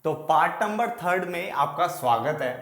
तो part number third में आपका स्वागत है।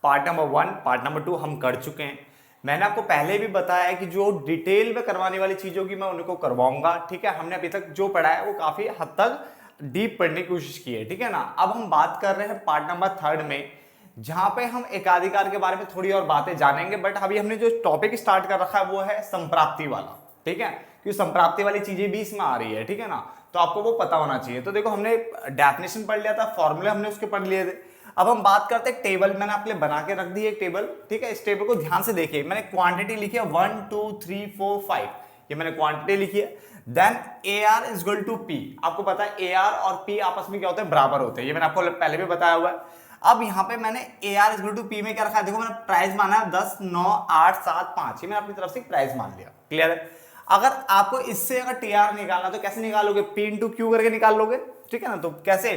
Part number one, part number two हम कर चुके हैं। मैंने आपको पहले भी बताया है कि जो डिटेल में करवाने वाली चीज़ होगी मैं उनको करवाऊंगा। ठीक है, हमने अभी तक जो पढ़ा है वो काफ़ी हद तक डीप पढ़ने की कोशिश की है। ठीक है ना। अब हम बात कर रहे हैं पार्ट नंबर थर्ड में, जहां पे हम एकाधिकार के बारे में थोड़ी और बातें जानेंगे। बट अभी हमने जो टॉपिक स्टार्ट कर रखा है वो है संप्राप्ति वाला। ठीक है, क्योंकि संप्राप्ति वाली चीजें भी इसमें आ रही है। ठीक है ना, तो आपको वो पता होना चाहिए। तो देखो, हमने डेफिनेशन पढ़ लिया था, फॉर्मूले हमने उसके पढ़ लिए थे। अब हम बात करते हैं टेबल। मैंने आपके लिए बना के रख दी है एक टेबल। ठीक है, इस टेबल को ध्यान से देखिए। मैंने क्वांटिटी लिखी है 1 2 3 4 5, ये मैंने क्वांटिटी लिखी है। Then A R is equal to P. आपको पता है ए आर और पी आपस में क्या होते हैं, बराबर होते हैं। ये मैंने आपको पहले भी बताया हुआ है। अब यहाँ पे मैंने A R is equal to P में क्या रखा है, देखो मैंने प्राइस माना है 10 9 8 7 5, ये मैंने अपनी तरफ से प्राइस मान लिया। क्लियर है। अगर आपको इससे अगर टी आर निकालना तो कैसे निकालोगे, पी इंटू क्यू करके निकाल लोगे। ठीक है ना, तो कैसे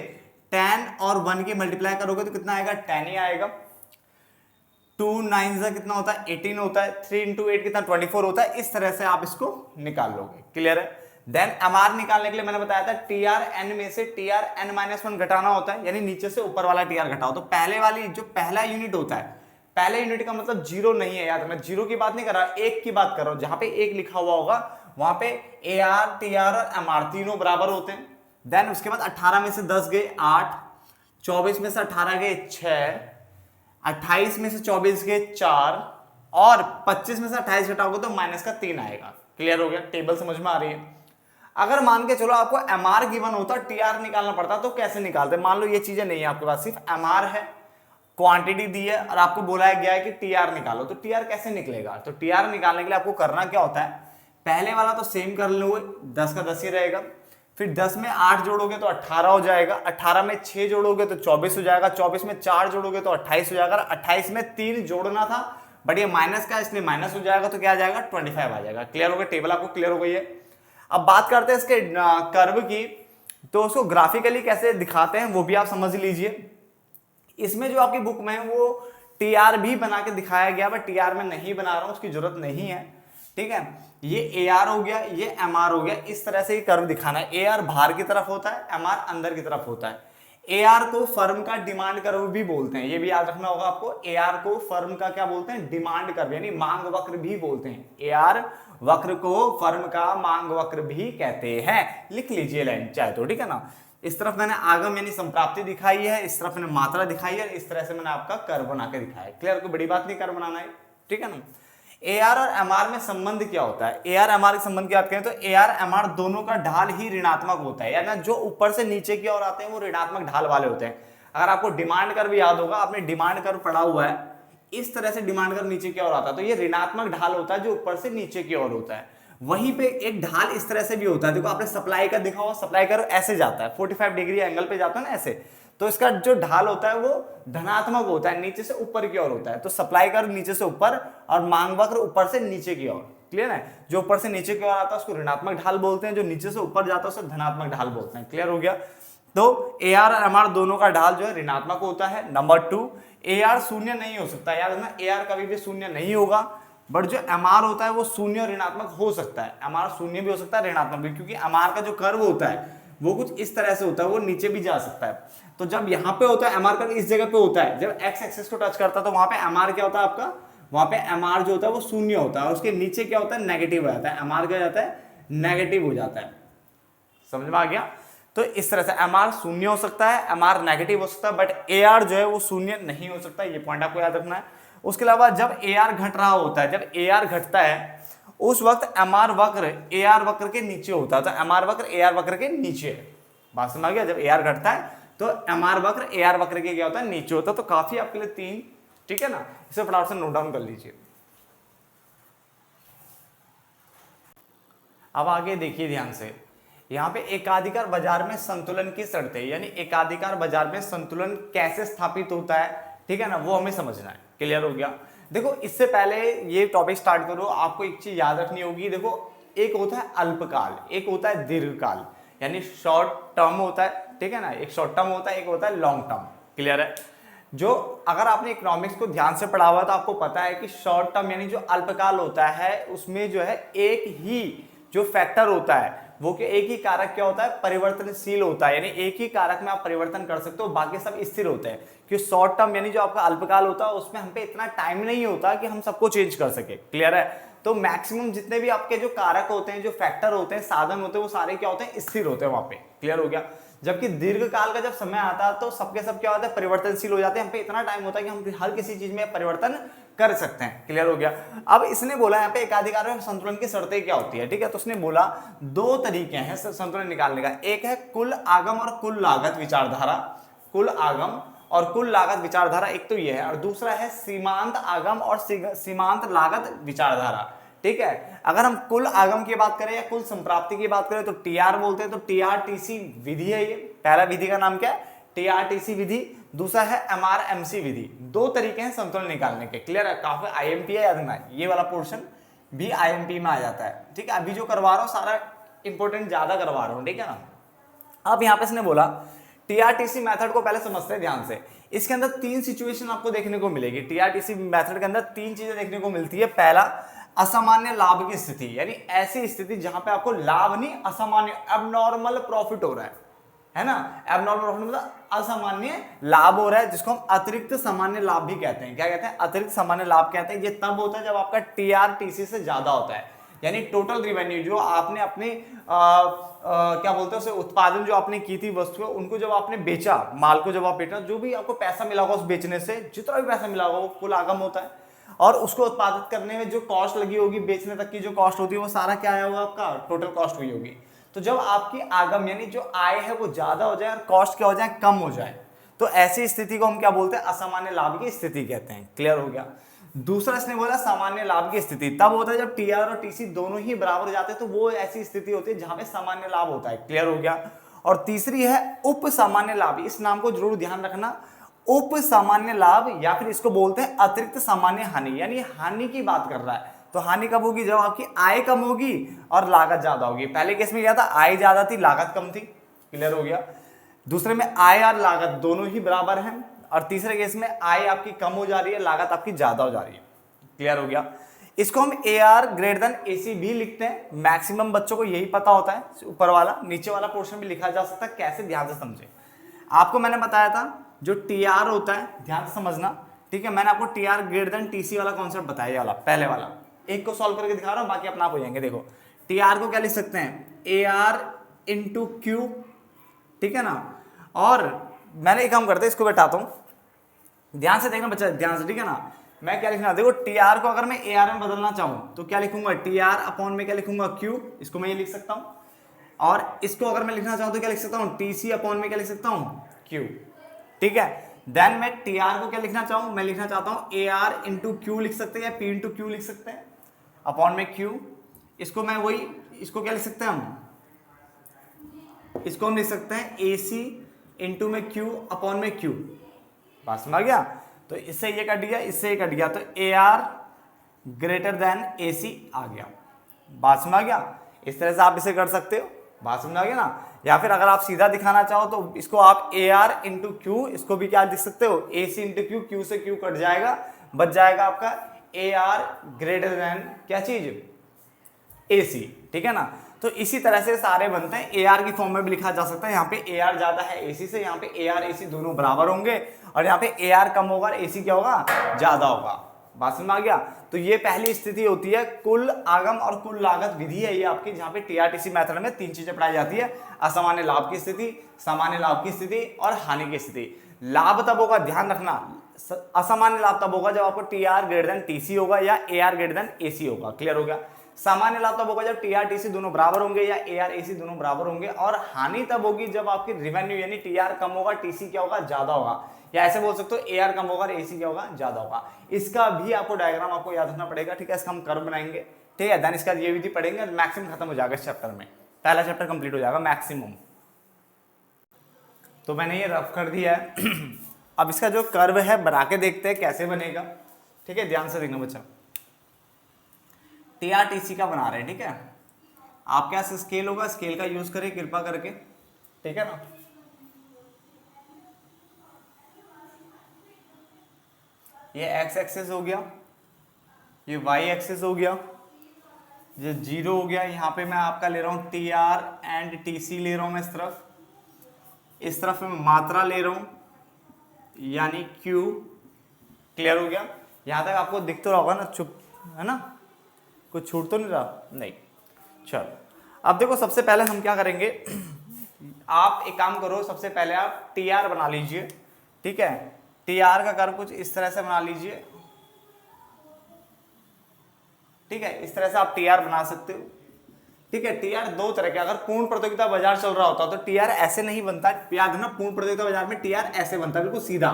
10 और 1 की मल्टीप्लाई करोगे तो कितना आएगा, 10 ही आएगा। 2 9 से कितना होता है, 18 होता है। 3 इंटू 8 कितना, 24 होता है। इस तरह से आप इसको निकाल लोगे। क्लियर है। देन एम आर निकालने के लिए मैंने बताया था टी आर एन में से टी आर एन माइनस 1 घटाना होता है, यानी नीचे से ऊपर वाला टी आर घटाओ। तो पहले वाली जो पहला यूनिट होता है, पहले यूनिट का मतलब जीरो नहीं है, याद रखना। जीरो की बात नहीं कर रहा, एक की बात कर रहा हूं। जहां पे एक लिखा हुआ होगा वहां पे ए आर टी आर और एम आर तीनों बराबर होते हैं। देन उसके बाद 18 में से 10 गए 8, 24 में से 18 गए 6, 28 में से 24 गए 4, और 25 में से 28 घटाओगे तो माइनस का 3 आएगा। क्लियर हो गया, टेबल समझ में आ रही है। अगर मान के चलो आपको एम आर गिवन होता, टी आर निकालना पड़ता, तो कैसे निकालते। मान लो ये चीजें नहीं है आपके पास, सिर्फ एम आर है, क्वांटिटी दी है और आपको बोला गया है कि टी आर निकालो, तो टी आर कैसे निकलेगा। तो टी आर निकालने के लिए आपको करना क्या होता है, पहले वाला तो सेम कर लोगे, 10 का 10 ही रहेगा। फिर 10 में 8 जोड़ोगे तो 18 हो जाएगा। 18 में 6 जोड़ोगे तो 24 हो जाएगा। 24 में 4 जोड़ोगे तो 28 हो जाएगा। 28 में 3 जोड़ना था बट ये माइनस का, इसलिए माइनस हो जाएगा, तो क्या आ जाएगा, 25 आ जाएगा। क्लियर हो गया, टेबल आपको क्लियर हो गई है। अब बात करते हैं इसके कर्व की। तो उसको ग्राफिकली कैसे दिखाते हैं वो भी आप समझ लीजिए। इसमें जो आपकी बुक में है वो टी आर भी बना के दिखाया गया, बट टी आर में नहीं बना रहा हूं, उसकी जरूरत नहीं है। ठीक है, ये ए आर हो गया, ये एम आर हो गया। इस तरह से ये कर्व दिखाना है। ए आर बाहर की तरफ होता है, एम आर अंदर की तरफ होता है। ए आर को फर्म का डिमांड कर्व भी बोलते हैं, ये भी याद रखना होगा आपको। ए आर को फर्म का क्या बोलते हैं, डिमांड कर्व, यानी मांग वक्र भी बोलते हैं। ए आर वक्र को फर्म का मांग वक्र भी कहते हैं। लिख लीजिए लाइन चाहे तो। ठीक है ना। इस तरफ मैंने आगम यानी संप्राप्ति दिखाई है, इस तरफ मैंने मात्रा दिखाई है, इस तरह से मैंने आपका कर्व बना के दिखाया है। क्लियर, कोई बड़ी बात नहीं कर्व बनाना है। ठीक है ना। ए आर और एम आर में संबंध क्या होता है, ए आर एम आर के संबंध की बात करें तो ए आर एम आर दोनों का ढाल ही ऋणात्मक होता है, यानी जो ऊपर से नीचे की ओर आते हैं वो ऋणात्मक ढाल वाले होते हैं। अगर आपको डिमांड कर्व याद होगा, आपने डिमांड कर्व पढ़ा हुआ है, इस तरह से डिमांड कर्व नीचे की ओर आता है, तो ये ऋणात्मक ढाल होता है जो ऊपर से नीचे की ओर होता है। वहीं पे एक ढाल इस तरह से भी होता है, देखो आपने सप्लाई का देखा होगा, सप्लाई कर्व ऐसे जाता है, 45 डिग्री एंगल पे जाता है ना ऐसे, तो इसका जो ढाल होता है वो धनात्मक होता है, नीचे से ऊपर की ओर होता है। तो सप्लाई कर्व नीचे से ऊपर और मांग वक्र ऊपर से नीचे की ओर। क्लियर है, जो ऊपर से नीचे की ओर आता है उसको ऋणात्मक ढाल बोलते हैं, जो नीचे से ऊपर जाता है उसे धनात्मक ढाल बोलते हैं। क्लियर हो गया। तो ए आर और एम आर दोनों का ढाल जो है ऋणात्मक होता है। नंबर 2, ए आर शून्य नहीं हो सकता, याद रखना ए आर कभी भी शून्य नहीं होगा, बट जो एम आर होता है वो शून्य और ऋणात्मक हो सकता है। एम आर शून्य भी हो सकता है, ऋणात्मक भी, क्योंकि एम आर का जो कर्व होता है वो कुछ इस तरह से होता है, वो नीचे भी जा सकता है। तो जब यहाँ पे होता है एम आर कर्व इस जगह पे होता है, जब एक्स एक्सिस को टच करता है तो वहां पे एम आर क्या होता है आपका, वहां पे एम आर जो होता है वो शून्य होता है, और उसके नीचे क्या होता है, नेगेटिव हो जाता है। एम आर क्या जाता है, नेगेटिव हो जाता है। समझ में आ गया। तो इस तरह से एम आर शून्य हो सकता है, एम आर नेगेटिव हो सकता है, बट ए आर जो है वो शून्य नहीं हो सकता। ये पॉइंट आपको याद रखना है। उसके अलावा जब ए आर घट रहा होता है, जब ए आर घटता है उस वक्त एम आर वक्र ए आर वक्र के नीचे होता है, तो एम आर वक्र ए आर वक्र के नीचे है। बात समझ आ गया। जब ए आर घटता है तो एम आर वक्र ए आर वक्र के क्या होता है, नीचे होता है। तो काफी आपके लिए 3, ठीक है ना, इसे फटाफट से नोट डाउन कर लीजिए। अब आगे देखिए ध्यान से, यहाँ पे एकाधिकार बाजार में संतुलन की शर्तें, यानी एकाधिकार बाजार में संतुलन कैसे स्थापित होता है, ठीक है ना, वो हमें समझना है। क्लियर हो गया। देखो इससे पहले ये टॉपिक स्टार्ट करो, आपको एक चीज याद रखनी होगी। देखो एक होता है अल्पकाल, एक होता है दीर्घकाल, यानी शॉर्ट टर्म होता है, ठीक है ना, एक शॉर्ट टर्म होता है, एक होता है लॉन्ग टर्म। क्लियर है। जो अगर आपने इकोनॉमिक्स को ध्यान से पढ़ा हुआ तो आपको पता है कि शॉर्ट टर्म यानी जो अल्पकाल होता है उसमें जो है एक ही जो फैक्टर होता है वो कि एक ही कारक क्या होता है, परिवर्तनशील होता है, यानी एक ही कारक में आप परिवर्तन कर सकते हो, बाकी सब स्थिर होते हैं। क्योंकि शॉर्ट टर्म यानी जो आपका अल्पकाल होता है उसमें हम पे इतना टाइम नहीं होता कि हम सबको चेंज कर सके। क्लियर है? तो मैक्सिमम जितने भी आपके जो कारक होते हैं, जो फैक्टर होते हैं, साधन होते हैं, वो सारे क्या होते हैं, स्थिर होते हैं वहां पे। क्लियर हो गया? जबकि दीर्घ काल का जब समय आता है तो सबके सब क्या होता है, परिवर्तनशील हो जाते हैं। हम पे इतना टाइम होता है कि हम हर किसी चीज में परिवर्तन कर सकते हैं। क्लियर हो गया? अब इसने बोला यहाँ पे एकाधिकार में संतुलन की शर्तें क्या होती है, ठीक है? तो उसने बोला दो तरीके हैं संतुलन निकालने का, एक है कुल आगम और कुल लागत विचारधारा, कुल आगम और कुल लागत विचारधारा, एक तो ये है, और दूसरा है सीमांत आगम और सीमांत लागत विचारधारा। ठीक है? अगर हम कुल आगम की बात करें या कुल संप्राप्ति की बात करें तो टीआर बोलते हैं, तो टीआरटीसी विधि है ये। पहला विधि का नाम क्या है, टीआरटीसी विधि, दूसरा है एमआरएमसी विधि। दो तरीके हैं संतुलन निकालने के। क्लियर है? काफी आईएमपी है, याद रखना ये वाला पोर्शन भी आईएमपी में आ जाता है। ठीक है? अभी जो करवा रहा हूं सारा इंपॉर्टेंट ज्यादा करवा रहा हूं, ठीक है ना? अब यहां पे इसने बोला टीआरटीसी मेथड को पहले समझते हैं ध्यान से। इसके अंदर तीन सिचुएशन आपको देखने को मिलेगी। टीआरटीसी मेथड के अंदर तीन चीजें देखने को मिलती है। पहला, असामान्य लाभ की स्थिति, यानी ऐसी स्थिति जहां पे आपको लाभ नहीं, असामान्य एबनॉर्मल प्रॉफिट हो रहा है ना? एबनॉर्मल प्रॉफिट मतलब असामान्य लाभ हो रहा है, जिसको हम अतिरिक्त सामान्य लाभ भी कहते हैं। क्या कहते हैं? अतिरिक्त सामान्य लाभ कहते हैं। ये तब होता है जब आपका टीआरटीसी से ज्यादा होता है, यानी टोटल रिवेन्यू जो आपने अपने क्या बोलते हैं उसे, उत्पादन जो आपने की थी वस्तु, उनको जब आपने बेचा, माल को जब आप बेचा, जो भी आपको पैसा मिला होगा उस बेचने से, जितना भी पैसा मिला होगा वो कुल आगम होता है। और उसको उत्पादित करने में जो कॉस्ट लगी होगी, बेचने तक की जो कॉस्ट होती है, वो सारा क्या आया होगा, आपका टोटल कॉस्ट हुई होगी। तो जब आपकी आगम यानी जो आय है वो ज्यादा हो जाए और कॉस्ट क्या हो जाए, कम हो जाए, तो ऐसी स्थिति को हम क्या बोलते हैं, असामान्य लाभ की स्थिति कहते हैं। क्लियर हो गया? दूसरा इसने बोला सामान्य लाभ की स्थिति तब होता है जब टीआर और टीसी दोनों ही बराबर हो जाते हैं, तो वो ऐसी स्थिति होती है जहां पे सामान्य लाभ होता है। क्लियर हो गया? और तीसरी है उप सामान्य लाभ, इस नाम को जरूर ध्यान रखना। उप सामान्य लाभ या फिर इसको बोलते हैं अतिरिक्त सामान्य हानि, यानी हानि की बात कर रहा है। तो हानि कब होगी, जब आपकी आय कम होगी और लागत ज्यादा होगी। पहले केस में क्या था, आय ज्यादा थी, लागत कम थी। क्लियर हो गया? दूसरे में आय और लागत दोनों ही बराबर हैं, और तीसरे केस में आय आपकी कम हो जा रही है, लागत आपकी ज्यादा हो जा रही है। क्लियर हो गया? इसको हम AR ग्रेटर देन AC भी लिखते हैं। मैक्सिमम बच्चों को यही पता होता है। ऊपर वाला नीचे वाला पोर्शन भी लिखा जा सकता है, कैसे ध्यान से समझे। आपको मैंने बताया था जो TR होता है, ध्यान से समझना, ठीक है? मैंने आपको TR ग्रेटर देन TC वाला कॉन्सेप्ट बताया, वाला पहले वाला, एक को सॉल्व करके दिखा रहा हूं, बाकी अपना आप हो जाएंगे। देखो TR को क्या लिख सकते हैं, AR इंटू Q, ठीक है ना? और मैंने एक काम करते हैं, इसको बैठाता हूं, ध्यान से देखना बच्चा, ध्यान से, ठीक है ना? मैं क्या लिखना, देखो TR को अगर मैं AR में बदलना चाहूं तो क्या लिखूंगा, TR अपॉन में क्या लिखूंगा, Q, इसको मैं ये लिख सकता हूं। और इसको अगर मैं लिखना चाहूं तो क्या लिख सकता हूं, TC अपॉन में क्या लिख सकता हूं, Q। ठीक है? देन मैं TR को क्या लिखना चाहूं, मैं लिखना चाहता हूं AR इंटू Q लिख सकते हैं, या P इंटू Q लिख सकते हैं, अपॉन में Q। इसको मैं वही, इसको क्या लिख सकते हैं हम, इसको हम लिख सकते हैं AC इंटू में Q अपॉन में Q। बात समझ गया? तो इससे ये कट गया, इससे ये कट गया, तो AR ग्रेटर देन AC आ गया। बात समझ गया? इस तरह से आप इसे कर सकते हो। बात समझ गया ना? या फिर अगर आप सीधा दिखाना चाहो तो इसको आप AR इंटू Q, इसको भी क्या लिख सकते हो, AC इंटू Q, Q से Q कट जाएगा, बच जाएगा आपका AR ग्रेटर देन क्या चीज, AC। ठीक है ना? तो इसी तरह से सारे बनते हैं। AR की फॉर्म में भी लिखा जा सकता है। यहाँ पे AR ज्यादा है AC से, यहाँ पे AR AC दोनों बराबर होंगे, और यहाँ पे AR कम होगा और AC क्या होगा, ज्यादा होगा। बात समझ आ गया? तो ये पहली स्थिति होती है, कुल आगम और कुल लागत विधि है ये आपकी, जहाँ पे TRTC मेथड में तीन चीजें पढ़ाई जाती है, असामान्य लाभ की स्थिति, सामान्य लाभ की स्थिति और हानि की स्थिति। लाभ तब होगा, ध्यान रखना, असामान्य लाभ तब होगा जब आपको TR ग्रेटर देन TC होगा या AR ग्रेटर देन AC होगा। क्लियर हो गया? सामान्य लाभ तब होगा जब TRTC दोनों बराबर होंगे या AR AC दोनों बराबर होंगे, और हानि तब होगी जब आपकी रेवेन्यू यानी TR कम होगा, TC क्या होगा, ज्यादा होगा, या ऐसे बोल सकते हो AR कम होगा और AC क्या होगा, ज्यादा होगा। इसका भी आपको डायग्राम आपको याद रखना पड़ेगा, ठीक है? इसका हम कर्व बनाएंगे, ठीक है? देन इसका ये विधि पढ़ेंगे, मैक्सिमम खत्म हो जाएगा इस चैप्टर में, पहला चैप्टर कंप्लीट हो जाएगा मैक्सिमम। तो मैंने ये रफ कर दिया है। अब इसका जो कर्व है बना के देखते हैं कैसे बनेगा, ठीक है? ध्यान से देखना बच्चा, TRTC का बना रहे हैं, ठीक है? आपके पास स्केल होगा, स्केल का यूज करें कृपा करके, ठीक है ना? ये X एक्सिस हो गया, ये Y एक्सिस हो गया, ये 0 हो गया। यहाँ पे मैं आपका ले रहा हूँ TR एंड TC ले रहा हूँ मैं इस तरफ मैं मात्रा ले रहा हूँ यानी Q। क्लियर हो गया? यहाँ तक आपको दिख तो रहा होगा ना, चुप है ना, कुछ छूट तो नहीं रहा? नहीं। चलो अब देखो, सबसे पहले हम क्या करेंगे, आप एक काम करो, सबसे पहले आप TR बना लीजिए। ठीक है, TR का कर्व कुछ इस तरह से बना लीजिए। ठीक है, इस तरह से आप TR बना सकते हो। ठीक है, TR दो तरह के, अगर पूर्ण प्रतियोगिता बाजार चल रहा होता तो TR ऐसे नहीं बनता, याद है ना, पूर्ण प्रतियोगिता बाजार में TR ऐसे बनता है, बिल्कुल सीधा।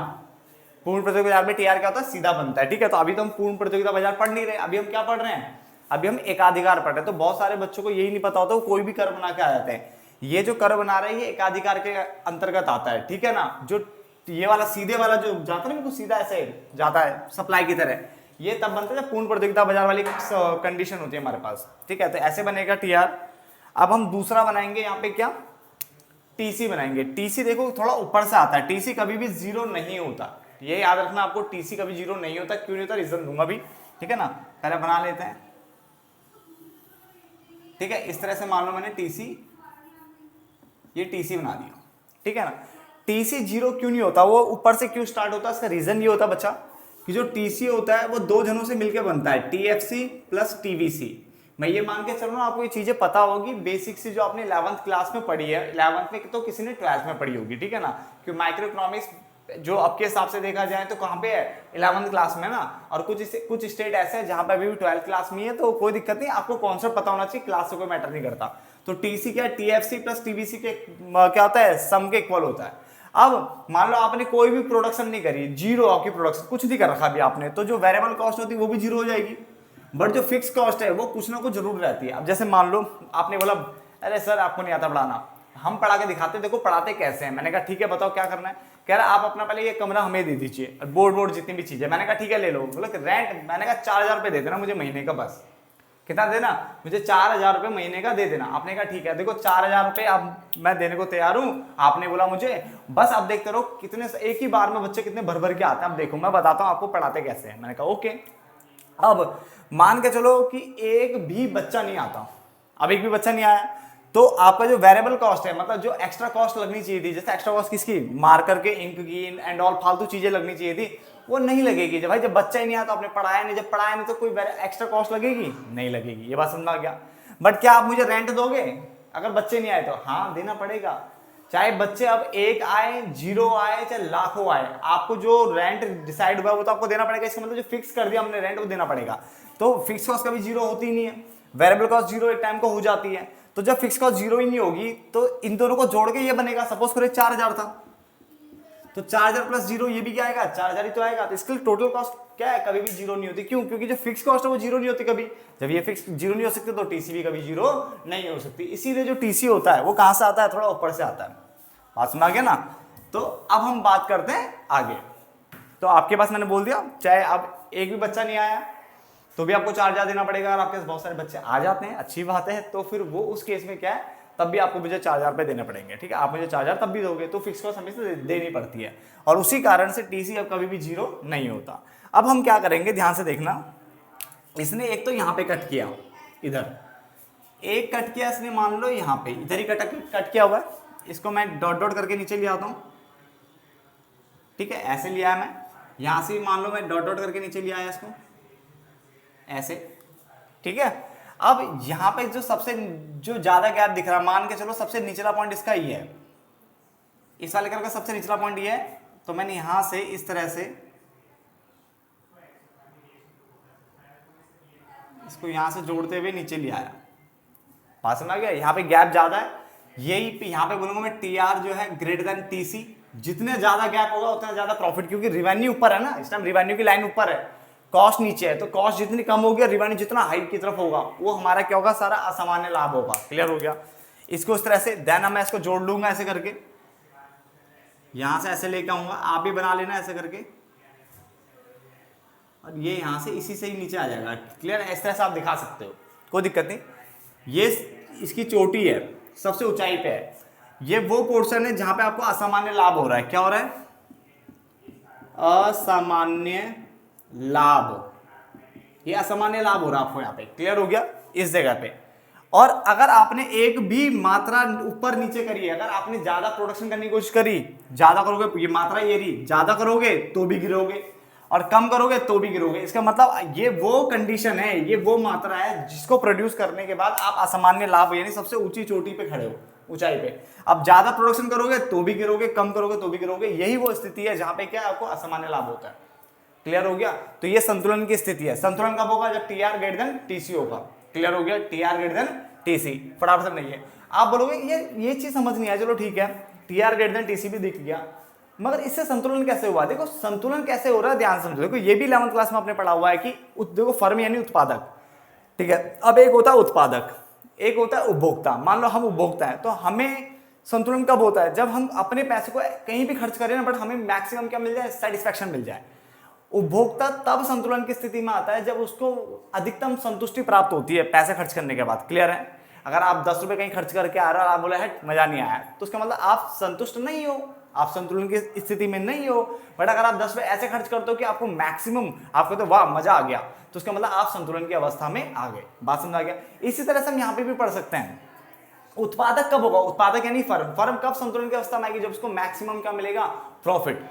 पूर्ण प्रतियोगिता बाजार में TR क्या होता है, सीधा बनता है। ठीक है, तो अभी तो हम पूर्ण प्रतियोगिता बाजार पढ़ नहीं रहे, अभी हम क्या पढ़ रहे हैं, अभी हम एकाधिकार पढ़ रहे हैं। तो बहुत सारे बच्चों को यही नहीं पता होता, वो कोई भी कर्व बना के आ जाते हैं। ये जो कर्व बना रहे हैं ये एकाधिकार के अंतर्गत आता है। ठीक है ना, जो ये वाला सीधे वाला जो जाता है ना, बिल्कुल सीधा ऐसे जाता है सप्लाई की तरह, ये तब बनता है जब पूर्ण प्रतियोगिता बाजार वाली कंडीशन होती है हमारे पास। ठीक है, तो ऐसे बनेगा TR। अब हम दूसरा बनाएंगे, यहाँ पे क्या, TC बनाएंगे। TC देखो थोड़ा ऊपर से आता है, TC कभी भी 0 नहीं होता, ये याद रखना आपको, TC कभी 0 नहीं होता। क्यों नहीं होता, रीजन दूंगा अभी। ठीक है ना, पहले बना लेते हैं। ठीक है, इस तरह से मान लो मैंने TC, ये TC बना दिया। ठीक है ना, TC 0 क्यों नहीं होता, वो ऊपर से क्यों स्टार्ट होता है, इसका रीजन ये होता है बच्चा कि जो TC होता है वो दो जनों से मिलकर बनता है, TFC प्लस TVC। मैं ये मान के चल रहा हूँ आपको ये चीजें पता होगी, बेसिक से जो आपने 11th क्लास में पढ़ी है, 11th में तो किसी ने 12th में पढ़ी होगी। ठीक है ना, क्योंकि माइक्रो इकोनॉमिक्स जो अब के हिसाब से देखा जाए तो कहाँ पे है, 11th क्लास में ना। और कुछ स्टेट ऐसे हैं जहाँ पे अभी भी 12th क्लास में है, तो कोई दिक्कत नहीं, आपको कॉन्सेप्ट पता होना चाहिए, क्लास से कोई मैटर नहीं करता। तो TC क्या है, TFC प्लस TVC के क्या होता है, सम के इक्वल होता है। अब मान लो आपने कोई भी प्रोडक्शन नहीं करी, 0 आपकी प्रोडक्शन, कुछ नहीं कर रखा अभी आपने, तो जो वेरिएबल कॉस्ट होती है वो भी 0 हो जाएगी, बट जो फिक्स कॉस्ट है वो कुछ ना कुछ जरूर रहती है। अब जैसे मान लो आपने बोला अरे सर आपको नहीं आता पढ़ाना, हम पढ़ा के दिखाते, देखो पढ़ाते कैसे हैं। मैंने कहा ठीक है बताओ क्या करना है, कह रहा आप अपना पहले ये कमरा हमें दे दीजिए, बोर्ड जितनी भी चीजें। मैंने कहा ठीक है ले लो, बोला रेंट, मैंने कहा 4,000 रुपये दे देना मुझे महीने का, बस कितना देना मुझे, 4,000 रुपये महीने का दे देना। आपने कहा ठीक है, देखो 4,000 रुपये अब मैं देने को तैयार हूँ, आपने बोला मुझे, बस अब देखते रहो कितने एक ही बार में बच्चे कितने भर भर के आते हैं, अब देखो मैं बताता हूँ आपको पढ़ाते कैसे हैं। मैंने कहा ओके। अब मान के चलो कि एक भी बच्चा नहीं आता, अब एक भी बच्चा नहीं आया, तो आपका जो वेरिएबल कॉस्ट है, मतलब जो एक्स्ट्रा कॉस्ट लगनी चाहिए थी, जैसे एक्स्ट्रा कॉस्ट किसकी, मार्कर के, इंक की एंड ऑल फालतू चीजें लगनी चाहिए थी, वो नहीं लगेगी। जब भाई जब बच्चा ही नहीं आता, आपने पढ़ाया नहीं, जब पढ़ाया नहीं तो कोई एक्स्ट्रा कॉस्ट लगेगी, नहीं लगेगी। ये बात समझ आ गया। बट क्या आप मुझे रेंट दोगे अगर बच्चे नहीं आए तो? हाँ देना पड़ेगा, चाहे बच्चे अब 1 आए, 0 आए, चाहे लाखों आए, आपको जो रेंट डिसाइड हुआ वो तो आपको देना पड़ेगा। इसका मतलब जो फिक्स कर दिया हमने रेंट वो देना पड़ेगा। तो फिक्स कॉस्ट कभी 0 होती ही नहीं है, वेरिएबल कॉस्ट 0 एक टाइम को हो जाती है। तो जब फिक्स कॉस्ट 0 ही नहीं होगी तो इन दोनों को जोड़ के ये बनेगा, सपोज करो 4,000 था, तो 4,000 प्लस 0 ये भी क्या आएगा, 4,000 ही तो आएगा। तो इसके लिए टोटल कॉस्ट क्या है, कभी भी 0 नहीं होती। क्यों? क्योंकि जो फिक्स कॉस्ट है वो 0 नहीं होती कभी। जब ये फिक्स 0 नहीं हो सकती तो TC भी कभी 0 नहीं हो सकती। इसीलिए जो TC होता है वो कहां से आता है, थोड़ा ऊपर से आता है। बात समझ आ गया ना? तो अब हम बात करते हैं आगे। तो आपके पास मैंने बोल दिया, चाहे अब एक भी बच्चा नहीं आया तो भी आपको 4,000 देना पड़ेगा। अगर आपके पास बहुत सारे बच्चे आ जाते हैं, अच्छी बात है, तो फिर वो उस केस में क्या है, तब भी आपको मुझे 4,000 रुपये देने पड़ेंगे। ठीक है, आप मुझे 4,000 तब भी दोगे, तो फिक्स कॉस्ट हमेशा देनी पड़ती है, और उसी कारण से TC अब कभी भी 0 नहीं होता। अब हम क्या करेंगे, ध्यान से देखना, इसने एक तो यहाँ पे कट किया, इधर एक कट किया इसने, मान लो यहाँ पे इधर ही कट किया हुआ है, इसको मैं डॉट डॉट करके नीचे ले आता हूँ। ठीक है, ऐसे लिया है मैं, यहाँ से मान लो मैं डॉट डॉट करके नीचे ले आया इसको ऐसे। ठीक है, अब यहाँ पे जो ज्यादा गैप दिख रहा है, मान के चलो सबसे निचला पॉइंट इसका ही है, इस वाले कर्व का सबसे निचला पॉइंट ये है, तो मैंने यहां से इस तरह से इसको यहां से जोड़ते हुए नीचे ले आया। बात समझ आ गया? यहाँ पे गैप ज्यादा है, यही यहाँ पे बोलूंगा मैं TR जो है ग्रेटर देन TC। जितने ज्यादा गैप होगा उतना ज्यादा प्रॉफिट, क्योंकि रिवेन्यू ऊपर है ना, इस टाइम रिवेन्यू की लाइन ऊपर है, कॉस्ट नीचे है। तो कॉस्ट जितनी कम होगी, रिवेन्यू जितना हाइट की तरफ होगा, वो हमारा क्या होगा, सारा असामान्य लाभ होगा। क्लियर हो गया? इसको इस तरह से देन मैं इसको जोड़ लूंगा ऐसे करके, यहां से ऐसे लेके आऊंगा, आप भी बना लेना ऐसे करके, और ये यहां से इसी से ही नीचे आ जाएगा। क्लियर? इस तरह से आप दिखा सकते हो, कोई दिक्कत नहीं। ये इसकी चोटी है, सबसे ऊंचाई पे है, ये वो पोर्शन है जहां पे आपको असामान्य लाभ हो रहा है। क्या हो रहा है? असामान्य लाभ, ये असामान्य लाभ हो रहा है आपको यहाँ पे। क्लियर हो गया? इस जगह पे। और अगर आपने एक भी मात्रा ऊपर नीचे करी है, अगर आपने ज्यादा प्रोडक्शन करने की कोशिश करी, ज्यादा करोगे, ये मात्रा ये रही, ज्यादा करोगे तो भी गिरोगे और कम करोगे तो भी गिरोगे। इसका मतलब ये वो कंडीशन है, ये वो मात्रा है जिसको प्रोड्यूस करने के बाद आप असामान्य लाभ यानी सबसे ऊंची चोटी पे खड़े हो, ऊंचाई पे। अब ज्यादा प्रोडक्शन करोगे तो भी गिरोगे, कम करोगे तो भी गिरोगे। यही वो स्थिति है जहां पे क्या आपको असामान्य लाभ होता है। क्लियर हो गया? तो ये संतुलन की स्थिति है। संतुलन कब होगा? जब T R greater than TC होगा। क्लियर हो गया? T R greater than TC. फटाफट नहीं है, आप बोलोगे ये चीज समझ नहीं आया, चलो ठीक है, T R greater than TC भी दिख गया, मगर इससे संतुलन कैसे हुआ? देखो संतुलन कैसे हो रहा है, ध्यान समझो। देखो ये भी 11th क्लास में आपने पढ़ा हुआ है कि देखो फर्म यानी उत्पादक, ठीक है। अब एक होता है उत्पादक, एक होता है उपभोक्ता। मान लो हम उपभोक्ता है, तो हमें संतुलन कब होता है? जब हम अपने पैसे को कहीं भी खर्च करें ना, बट हमें मैक्सिमम क्या मिल जाए? सेटिस्फैक्शन मिल जाए। उपभोक्ता तब संतुलन की स्थिति में आता है जब उसको अधिकतम संतुष्टि प्राप्त होती है पैसे खर्च करने के बाद। क्लियर है? अगर आप 10 रुपए कहीं खर्च करके आ रहे हो और आप बोले है मजा नहीं आया, तो उसका मतलब आप संतुष्ट नहीं हो, आप संतुलन की स्थिति में नहीं हो। बट अगर आप 10 रुपए ऐसे खर्च करते हो कि आपको मैक्सिमम, आपको तो वाह मजा आ गया, तो उसका मतलब आप संतुलन की अवस्था में आ गए। बात समझ आ गया? इसी तरह से हम यहाँ पे भी पढ़ सकते हैं। उत्पादक कब होगा? उत्पादक यानी फर्म। फर्म कब संतुलन की अवस्था में आएगी? जब उसको मैक्सिमम क्या मिलेगा? प्रॉफिट।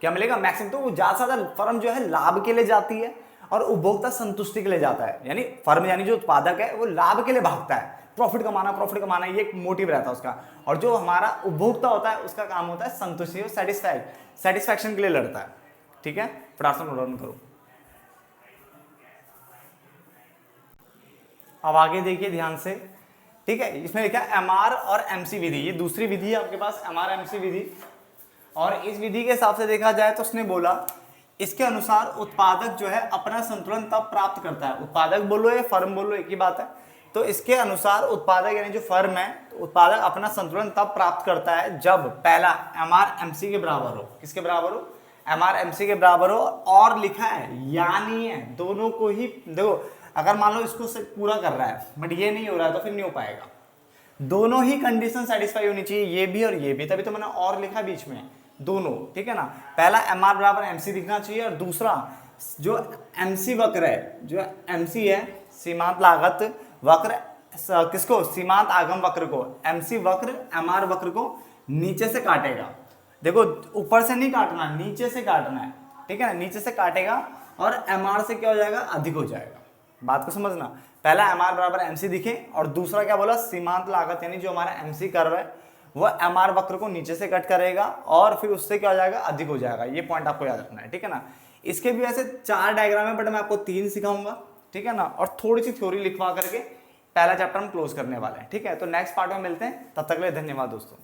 क्या मिलेगा? मैक्सिमम। तो ज्यादा से ज्यादा फर्म जो है लाभ के लिए जाती है और उपभोक्ता संतुष्टि के लिए जाता है। यानी फर्म यानी जो उत्पादक है वो लाभ के लिए भागता है, प्रॉफिट कमाना, ये एक मोटिव रहता है उसका। और जो हमारा उपभोक्ता होता है उसका काम होता है संतुष्टि और सेटिस्फैक्शन के लिए लड़ता है। ठीक है, फटाफट नोट डाउन करो। अब आगे देखिए ध्यान से, ठीक है। इसमें लिखा है एमआर और एमसी विधि, ये दूसरी विधि है आपके पास, एमआर एमसी विधि। और इस विधि के हिसाब से देखा जाए तो उसने बोला इसके अनुसार उत्पादक जो है अपना संतुलन तब प्राप्त करता है। उत्पादक बोलो या फर्म बोलो एक ही बात है। तो इसके अनुसार उत्पादक यानी जो फर्म है, तो उत्पादक अपना संतुलन तब प्राप्त करता है जब पहला एमआर एमसी के बराबर हो। किसके बराबर हो? एमआर एमसी के बराबर हो। और लिखा है यानी है दोनों को ही, देखो अगर मान लो इसको से पूरा कर रहा है बट ये नहीं हो रहा है तो फिर नहीं हो पाएगा। दोनों ही कंडीशन सेटिस्फाई होनी चाहिए, ये भी और ये भी, तभी तो मैंने और लिखा बीच में दोनों। ठीक है ना? पहला एमआर बराबर एमसी दिखना चाहिए और दूसरा जो एमसी वक्र है, जो एमसी है सीमांत लागत वक्र, किसको? सीमांत आगम वक्र को। एमसी वक्र एमआर वक्र को नीचे से काटेगा। देखो ऊपर से नहीं काटना, नीचे से काटना है। ठीक है ना? नीचे से काटेगा और एमआर से क्या हो जाएगा? अधिक हो जाएगा। बात को समझना। पहला एमआर बराबर एमसी दिखे और दूसरा क्या बोला? सीमांत लागत यानी जो हमारा एमसी कर्व है वो एमआर वक्र को नीचे से कट करेगा और फिर उससे क्या हो जाएगा? अधिक हो जाएगा। ये पॉइंट आपको याद रखना है। ठीक है ना? इसके भी ऐसे 4 डायग्राम है बट मैं आपको 3 सिखाऊंगा। ठीक है ना? और थोड़ी सी थ्योरी लिखवा करके पहला चैप्टर हम क्लोज करने वाले हैं। ठीक है? तो नेक्स्ट पार्ट में मिलते हैं, तब तक के लिए धन्यवाद दोस्तों।